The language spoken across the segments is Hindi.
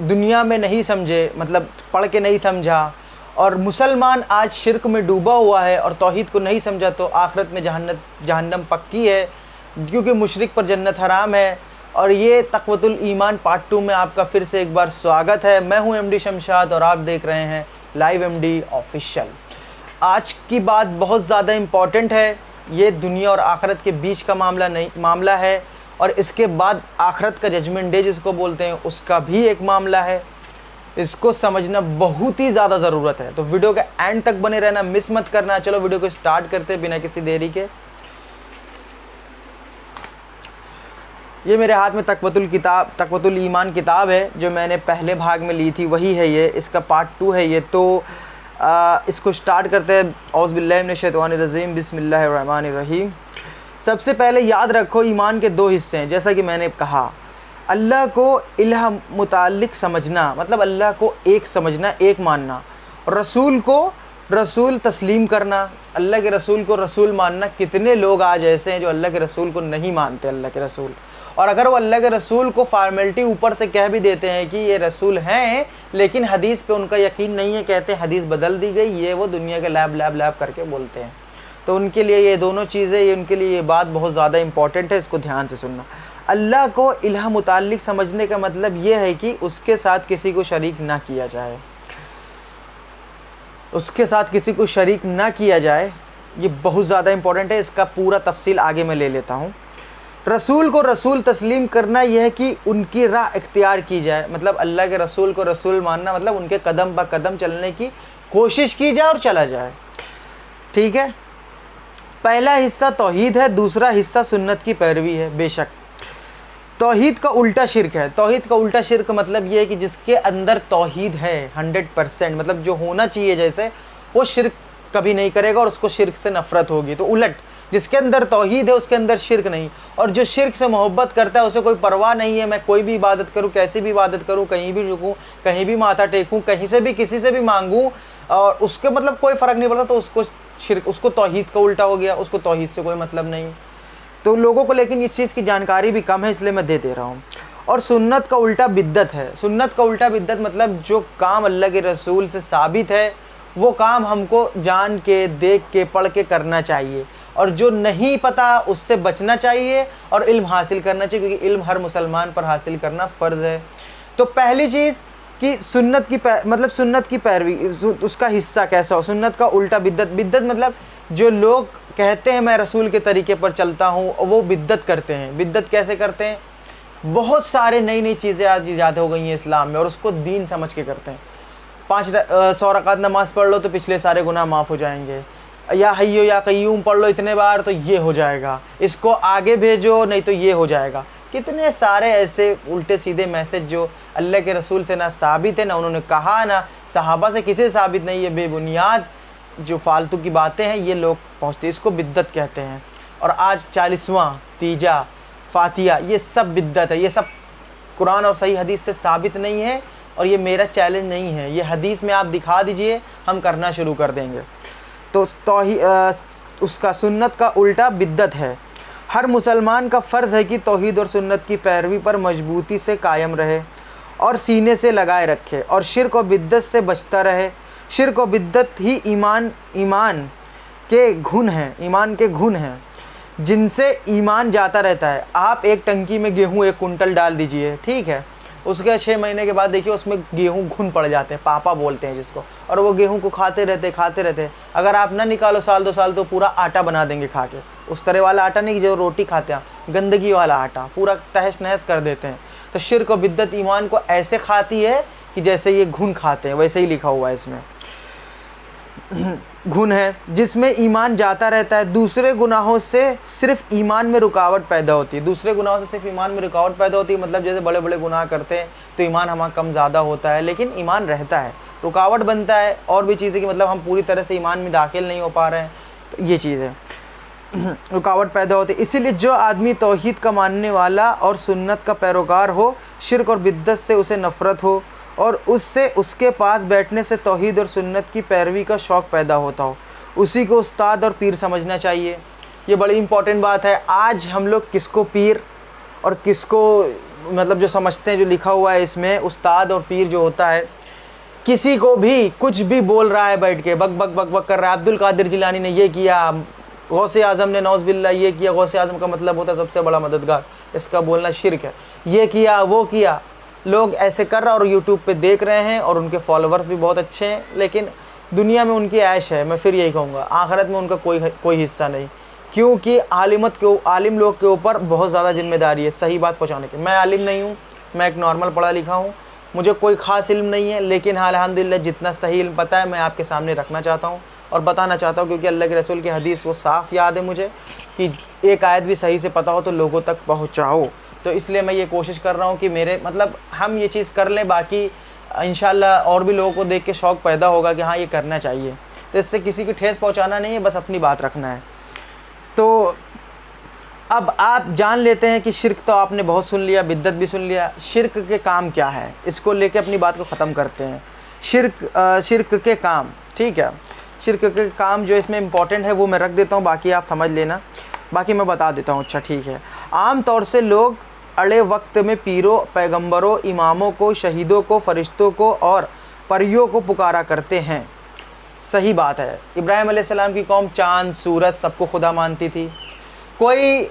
दुनिया में नहीं समझे, मतलब पढ़ के नहीं समझा, और मुसलमान आज शिर्क में डूबा हुआ है और तौहीद को नहीं समझा, तो आखिरत में जहन्नम पक्की है, क्योंकि मुशरिक पर जन्नत हराम है। और ये तक़वतुल ईमान पार्ट 2 में आपका फिर से एक बार स्वागत है। मैं हूं एमडी शमशाद और आप देख रहे हैं लाइव एमडी ऑफिशियल। आज की बात बहुत ज़्यादा इम्पॉर्टेंट है। ये दुनिया और आखिरत के बीच का मामला है, और इसके बाद आखिरत का जजमेंट डे जिसको बोलते हैं उसका भी एक मामला है। इसको समझना बहुत ही ज़्यादा ज़रूरत है, तो वीडियो के एंड तक बने रहना, मिस मत करना। चलो वीडियो को स्टार्ट करते हैं बिना किसी देरी के। ये मेरे हाथ में तक़वतुल ईमान किताब है, जो मैंने पहले भाग में ली थी, वही है ये। इसका पार्ट 2 है ये। तो इसको स्टार्ट करते हैं। औज़ु बिल्लाहि मिनश शैतानिर रजीम, बिस्मिल्लाहिर रहमानिर रहीम। सबसे पहले याद रखो, ईमान के 2 हिस्से हैं। जैसा कि मैंने कहा, अल्लाह को इलाह मुताल्लिक़ समझना, मतलब अल्लाह को एक समझना, एक मानना। रसूल को रसूल तस्लीम करना, अल्लाह के रसूल को रसूल मानना। कितने लोग आज ऐसे हैं जो अल्लाह के रसूल को नहीं मानते, अल्लाह के रसूल। और अगर वो अल्लाह के रसूल को फॉर्मेलिटी ऊपर से कह भी देते हैं कि ये रसूल हैं, लेकिन हदीस पे उनका यकीन नहीं है, कहते हैं हदीस बदल दी गई, ये वो दुनिया के लैब करके बोलते हैं। तो उनके लिए ये दोनों चीज़ें, ये उनके लिए ये बात बहुत ज़्यादा इंपॉर्टेंट है, इसको ध्यान से सुनना। अल्लाह को इलाह मुताल्लिक़ समझने का मतलब ये है कि उसके साथ किसी को शरीक ना किया जाए, उसके साथ किसी को शरीक ना किया जाए। ये बहुत ज़्यादा इंपॉर्टेंट है, इसका पूरा तफसील आगे मैं ले लेता हूँ। रसूल को रसूल तस्लीम करना यह है कि उनकी राह इख्तियार की जाए, मतलब अल्लाह के रसूल को रसूल मानना, मतलब उनके कदम ब कदम चलने की कोशिश की जाए और चला जाए। ठीक है। पहला हिस्सा तौहीद है, दूसरा हिस्सा सुन्नत की पैरवी है। बेशक तौहीद का उल्टा शिर्क है। तौहीद का उल्टा शिर्क मतलब ये है कि जिसके अंदर तौहीद है 100%, मतलब जो होना चाहिए जैसे, वो शिर्क कभी नहीं करेगा और उसको शिर्क से नफ़रत होगी। तो उलट, जिसके अंदर तौहीद है उसके अंदर शिर्क नहीं, और जो शिर्क से मोहब्बत करता है उसे कोई परवाह नहीं है, मैं कोई भी इबादत करूँ, कैसी भी इबादत करूँ, कहीं भी झुकूँ, कहीं भी माथा टेकूँ, कहीं से भी किसी से भी मांगूँ, और उसके मतलब कोई फ़र्क नहीं पड़ता, तो उसको शिर्क, उसको तौहीद का उल्टा हो गया, उसको तौहीद से कोई मतलब नहीं। तो लोगों को लेकिन इस चीज़ की जानकारी भी कम है, इसलिए मैं दे रहा हूँ। और सुन्नत का उल्टा बिद्दत है। सुन्नत का उल्टा बिद्दत मतलब जो काम अल्लाह के रसूल से साबित है, वो काम हमको जान के, देख के, पढ़ के करना चाहिए, और जो नहीं पता उससे बचना चाहिए और इल्म हासिल करना चाहिए, क्योंकि इल्म हर मुसलमान पर हासिल करना फ़र्ज़ है। तो पहली चीज़ कि सुन्नत की पैरवी, उसका हिस्सा कैसा हो। सुन्नत का उल्टा बिद्दत मतलब जो लोग कहते हैं मैं रसूल के तरीके पर चलता हूँ, वो बिद्दत करते हैं। बिद्दत कैसे करते हैं? बहुत सारे नई चीज़ें आज ईजाद हो गई हैं इस्लाम में, और उसको दीन समझ के करते हैं। 100 रकात नमाज़ पढ़ लो तो पिछले सारे गुनाह माफ़ हो जाएंगे, या हय्यो या कय्यूम पढ़ लो इतने बार तो ये हो जाएगा, इसको आगे भेजो नहीं तो ये हो जाएगा। कितने सारे ऐसे उल्टे सीधे मैसेज जो अल्लाह के रसूल से ना साबित है, ना उन्होंने कहा, ना सहाबा से किसी से साबित नहीं है, बेबुनियाद जो फालतू की बातें हैं ये लोग पहुँचते, इसको बिद्दत कहते हैं। और आज 40वां तीजा फातिया, ये सब बिद्दत है। ये सब कुरान और सही हदीस से साबित नहीं है, और ये मेरा चैलेंज नहीं है, ये हदीस में आप दिखा दीजिए, हम करना शुरू कर देंगे। तो उसका सुन्नत का उल्टा बिद्दत है। हर मुसलमान का फ़र्ज़ है कि तौहीद और सुन्नत की पैरवी पर मजबूती से कायम रहे और सीने से लगाए रखे, और शिर्क और बिद्दत से बचता रहे। शिर्क और बिद्दत ही ईमान के गुण हैं जिनसे ईमान जाता रहता है। आप एक टंकी में गेहूँ 1 कुंटल डाल दीजिए, ठीक है, उसके 6 महीने के बाद देखिए उसमें गेहूँ घुन पड़ जाते हैं, पापा बोलते हैं जिसको, और वो गेहूँ को खाते रहते। अगर आप ना निकालो साल 2 साल तो पूरा आटा बना देंगे खा के। उस तरह वाला आटा नहीं जो रोटी खाते हैं, गंदगी वाला आटा पूरा तहस नहस कर देते हैं। तो शिर्क और बिद्दत ईमान को ऐसे खाती है कि जैसे ये घुन खाते हैं, वैसे ही लिखा हुआ है इसमें। घुन है जिसमें ईमान जाता रहता है। दूसरे गुनाहों से सिर्फ ईमान में रुकावट पैदा होती है। मतलब जैसे बड़े बड़े गुनाह करते हैं तो ईमान हमारा कम ज़्यादा होता है, लेकिन ईमान रहता है, रुकावट बनता है। और भी चीज़ें कि मतलब हम पूरी तरह से ईमान में दाखिल नहीं हो पा रहे हैं, तो ये चीज़ है, रुकावट पैदा होती है। इसीलिए जो आदमी तौहीद का मानने वाला और सुन्नत का पैरोकार हो, शिर्क और बिद्दत से उसे नफ़रत हो, और उससे उसके पास बैठने से तौहीद और सुन्नत की पैरवी का शौक़ पैदा होता हो, उसी को उस्ताद और पीर समझना चाहिए। ये बड़ी इंपॉर्टेंट बात है। आज हम लोग किसको पीर और किसको मतलब जो समझते हैं, जो लिखा हुआ है इसमें, उस्ताद और पीर जो होता है, किसी को भी कुछ भी बोल रहा है बैठ के, बक बक बक बक कर रहा है, अब्दुल कादिर जिलानी ने ये किया, गौसे आज़म ने नौज़ बिल्ला ये किया, गौसे आज़म का मतलब होता है सबसे बड़ा मददगार, इसका बोलना शिर्क है, ये किया वो किया, लोग ऐसे कर रहा और यूट्यूब पे देख रहे हैं और उनके फॉलोअर्स भी बहुत अच्छे हैं, लेकिन दुनिया में उनकी ऐश है। मैं फिर यही कहूँगा, आखिरत में उनका कोई हिस्सा नहीं, क्योंकि आलिम लोग के ऊपर बहुत ज़्यादा जिम्मेदारी है सही बात पहुँचाने की। मैं आलिम नहीं हूँ, मैं एक नॉर्मल पढ़ा लिखा हूँ, मुझे कोई ख़ास इल्म नहीं है, लेकिन हाँ अल्हम्दुलिल्लाह जितना सही इल्म पता है मैं आपके सामने रखना चाहता हूँ और बताना चाहता हूँ, क्योंकि अल्लाह के रसूल की हदीस वो साफ़ याद है मुझे कि एक आयत भी सही से पता हो तो लोगों तक पहुँचाओ। तो इसलिए मैं ये कोशिश कर रहा हूँ कि मेरे मतलब हम ये चीज़ कर लें, बाकी इंशाल्लाह और भी लोगों को देख के शौक़ पैदा होगा कि हाँ ये करना चाहिए। तो इससे किसी की ठेस पहुँचाना नहीं है, बस अपनी बात रखना है। तो अब आप जान लेते हैं कि शिर्क तो आपने बहुत सुन लिया, बिद्दत भी सुन लिया, शिर्क के काम क्या है, इसको लेके अपनी बात को ख़त्म करते हैं। शिर्क के काम, ठीक है, शिर्क के काम जो इसमें इम्पॉर्टेंट है वो मैं रख देता हूँ, बाकी आप समझ लेना, बाकी मैं बता देता हूँ। अच्छा ठीक है। आम तौर से लोग अड़े वक्त में पीरों, पैगंबरों, इमामों को, शहीदों को, फरिश्तों को और परियों को पुकारा करते हैं। सही बात है। इब्राहिम अलैहिस्सलाम की कौम चाँद, सूरज सबको खुदा मानती थी। कोई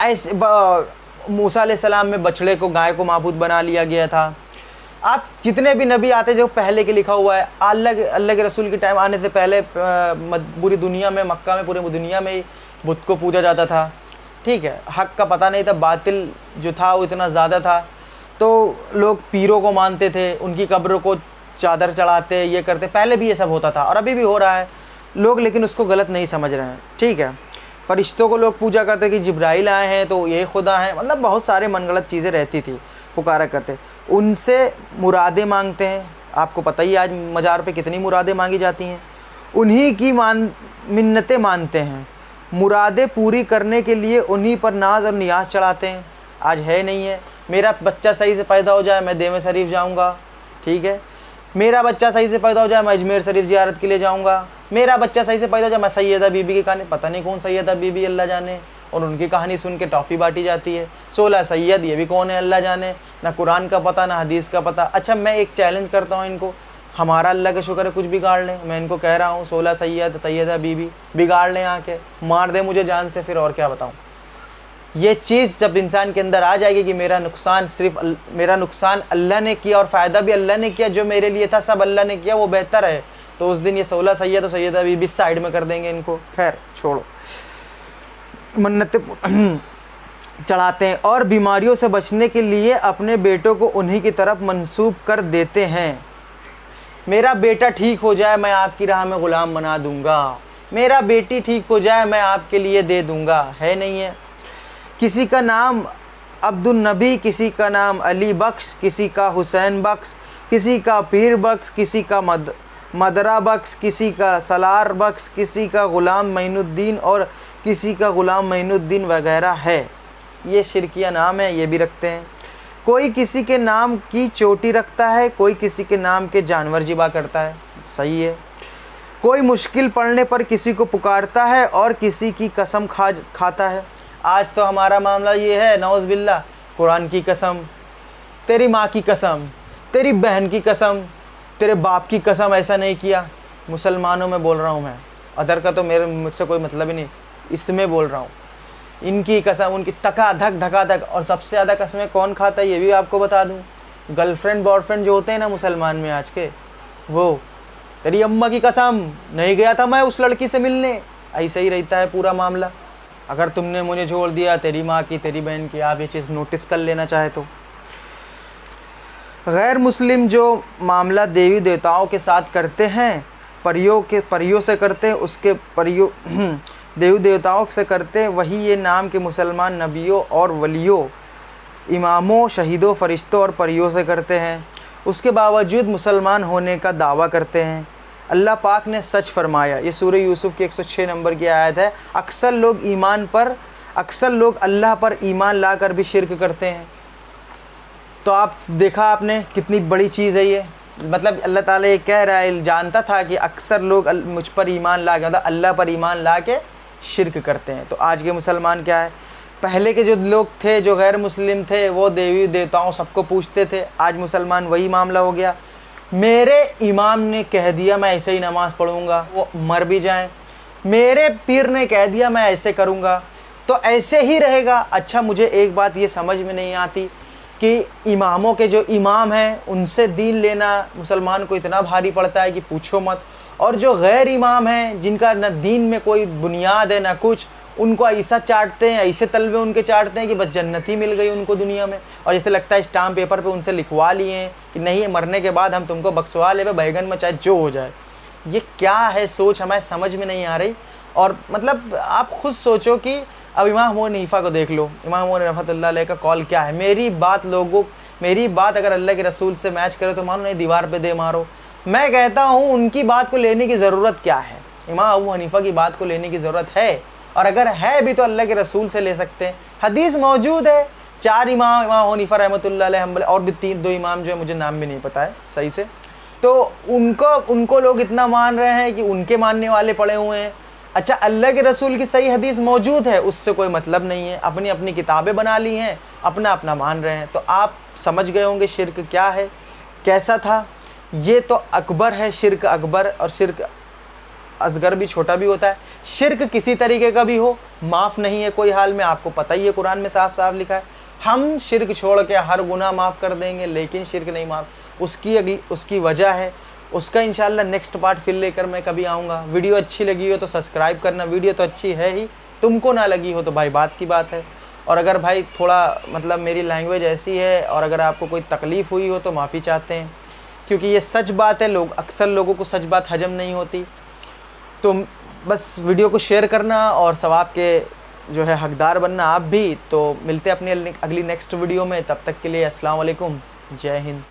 ऐसे मूसा अलैहिस्सलाम में बछड़े को, गाय को माबूद बना लिया गया था। आप जितने भी नबी आते जो पहले के लिखा हुआ है, अल्लाह के रसूल के टाइम आने से पहले पूरी दुनिया में, मक्का में, पूरी दुनिया में बुत को पूजा जाता था। ठीक है, हक का पता नहीं था, बातिल जो था वो इतना ज़्यादा था, तो लोग पीरों को मानते थे, उनकी कब्रों को चादर चढ़ाते, ये करते, पहले भी ये सब होता था और अभी भी हो रहा है लोग, लेकिन उसको गलत नहीं समझ रहे हैं। ठीक है, फरिश्तों को लोग पूजा करते कि जिब्राइल आए हैं तो ये खुदा हैं, मतलब बहुत सारे मनगढ़ंत चीज़ें रहती थी, पुकारा करते, उनसे मुरादें मांगते हैं। आपको पता ही आज मज़ार पे कितनी मुरादें मांगी जाती हैं, उन्हीं की मिन्नतें मानते हैं, मुरादें पूरी करने के लिए उन्हीं पर नाज और नियाज चढ़ाते हैं। आज है नहीं है, मेरा बच्चा सही से पैदा हो जाए मैं देवा शरीफ जाऊँगा, ठीक है, मेरा बच्चा सही से पैदा हो जाए मैं अजमेर शरीफ ज़ियारत के लिए जाऊँगा, मेरा बच्चा सही से पैदा हो जाए मैं सैयदा बीबी की कहानी, पता नहीं कौन सैयदा बीबी अल्लाह जाने, और उनकी कहानी सुन के टॉफ़ी बांटी जाती है। 16 सैयद, ये भी कौन है अल्लाह जाने, ना कुरान का पता ना हदीस का पता। अच्छा मैं एक चैलेंज करता हूँ इनको, हमारा अल्लाह का शुक्र है कुछ बिगाड़ लें, मैं इनको कह रहा हूँ 16 सैयद, सैयदा बीबी बिगाड़ लें, आके मार दे मुझे जान से, फिर और क्या बताऊँ। ये चीज़ जब इंसान के अंदर आ जाएगी कि मेरा नुकसान सिर्फ मेरा नुकसान अल्लाह ने किया और फ़ायदा भी अल्लाह ने किया, जो मेरे लिए था सब अल्लाह ने किया, वो बेहतर है, तो उस दिन ये 16 सैयद और सैयदा बीबी साइड में कर देंगे इनको। खैर छोड़ो, मन्नतें चढ़ाते हैं और बीमारियों से बचने के लिए अपने बेटों को उन्हीं की तरफ मंसूब कर देते हैं। मेरा बेटा ठीक हो जाए मैं आपकी राह में ग़ुलाम बना दूंगा, मेरा बेटी ठीक हो जाए मैं आपके लिए दे दूंगा, है नहीं है। किसी का नाम अब्दुल नबी, किसी का नाम अली बख्श, किसी का हुसैन बख्श, किसी का पीर बख्श, किसी का मदरा बख्श, किसी का सलार बख्श, किसी का ग़ुलाम मईनुद्दीन और किसी का ग़ुलाम मईनुद्दीन वगैरह है। ये शिरकिया नाम है, ये भी रखते हैं। कोई किसी के नाम की चोटी रखता है, कोई किसी के नाम के जानवर ज़िबा करता है, सही है। कोई मुश्किल पड़ने पर किसी को पुकारता है और किसी की कसम खाता है। आज तो हमारा मामला ये है, नौज़ बिल्ला, कुरान की कसम, तेरी माँ की कसम, तेरी बहन की कसम, तेरे बाप की कसम, ऐसा नहीं किया। मुसलमानों में बोल रहा हूँ मैं, अदर का तो मुझसे कोई मतलब ही नहीं, इसमें बोल रहा हूँ। इनकी कसम, उनकी धका धक। और सबसे ज़्यादा कसमें कौन खाता है ये भी आपको बता दूँ, गर्लफ्रेंड बॉयफ्रेंड जो होते हैं ना मुसलमान में आज के, वो तेरी अम्मा की कसम, नहीं गया था मैं उस लड़की से मिलने, ऐसा ही रहता है पूरा मामला। अगर तुमने मुझे छोड़ दिया, तेरी माँ की, तेरी बहन की, आप ये चीज़ नोटिस कर लेना चाहे तो। गैर मुस्लिम जो मामला देवी देवताओं के साथ करते हैं, परियों से करते हैं, उसके देवी देवताओं से करते हैं, वही ये नाम के मुसलमान नबियों और वलियों, इमामों, शहीदों, फरिश्तों और परियों से करते हैं। उसके बावजूद मुसलमान होने का दावा करते हैं। अल्लाह पाक ने सच फरमाया, ये सूरह यूसुफ की 106 नंबर की आयत है। अक्सर लोग अल्लाह पर ईमान लाकर भी शिर्क करते हैं। तो आप देखा आपने कितनी बड़ी चीज़ है ये, मतलब अल्लाह ताला ये कह रहा है, जानता था कि अक्सर लोग मुझ पर ईमान ला के, मतलब अल्लाह पर ईमान ला के शिर्क करते हैं। तो आज के मुसलमान क्या है, पहले के जो लोग थे, जो गैर मुस्लिम थे, वो देवी देवताओं सबको पूछते थे। आज मुसलमान वही मामला हो गया। मेरे इमाम ने कह दिया मैं ऐसे ही नमाज़ पढ़ूँगा, वो मर भी जाएं। मेरे पीर ने कह दिया मैं ऐसे करूँगा, तो ऐसे ही रहेगा। अच्छा, मुझे एक बात ये समझ में नहीं आती कि इमामों के जो इमाम हैं उनसे दीन लेना मुसलमान को इतना भारी पड़ता है कि पूछो मत। और जो गैर इमाम हैं, जिनका न दीन में कोई बुनियाद है ना कुछ, उनको ऐसा चाटते हैं, ऐसे तलवे उनके चाटते हैं कि बस जन्नती मिल गई उनको दुनिया में। और जैसे लगता है स्टाम्प पेपर पे उनसे लिखवा लिए हैं कि नहीं, मरने के बाद हम तुमको बख्शवा ले बैगन में चाहे जो हो जाए। ये क्या है सोच, हमें समझ में नहीं आ रही। और मतलब आप खुद सोचो कि अब इमाम अबू हनीफा को देख लो, इमाम अबू रहमतुल्लाह अलैह का कॉल क्या है। मेरी बात अगर अल्लाह के रसूल से मैच करे तो मानो नहीं, दीवार पे दे मारो। मैं कहता हूँ उनकी बात को लेने की ज़रूरत क्या है? इमाम अबू हनीफा की बात को लेने की ज़रूरत है, और अगर है भी तो अल्लाह के रसूल से ले सकते हैं। हदीस मौजूद है, 4 इमाम, इमाम अबू हनीफा रहमतुल्लाह अलैह हम्बल, और भी 2 इमाम जो है मुझे नाम भी नहीं पता है सही से, तो उनको लोग इतना मान रहे हैं कि उनके मानने वाले पड़े हुए हैं। अच्छा, अल्लाह के रसूल की सही हदीस मौजूद है, उससे कोई मतलब नहीं है। अपनी अपनी किताबें बना ली हैं, अपना अपना मान रहे हैं। तो आप समझ गए होंगे शिर्क क्या है, कैसा था। ये तो अकबर है, शिर्क अकबर, और शिर्क असगर भी, छोटा भी होता है। शिर्क किसी तरीके का भी हो, माफ़ नहीं है कोई हाल में, आपको पता ही है, कुरान में साफ साफ लिखा है। हम शिर्क छोड़ के हर गुनाह माफ़ कर देंगे, लेकिन शिर्क नहीं माफ़। उसकी वजह है, उसका इंशाल्लाह नेक्स्ट पार्ट फिर लेकर मैं कभी आऊँगा। वीडियो अच्छी लगी हो तो सब्सक्राइब करना, वीडियो तो अच्छी है ही, तुमको ना लगी हो तो भाई बात की बात है। और अगर भाई थोड़ा मतलब मेरी लैंग्वेज ऐसी है और अगर आपको कोई तकलीफ़ हुई हो तो माफ़ी चाहते हैं, क्योंकि ये सच बात है। अक्सर लोगों को सच बात हजम नहीं होती। तो बस वीडियो को शेयर करना और सवाब के जो है हकदार बनना आप भी। तो मिलते हैं अपनी अगली नेक्स्ट वीडियो में, तब तक के लिए अस्सलाम वालेकुम, जय हिंद।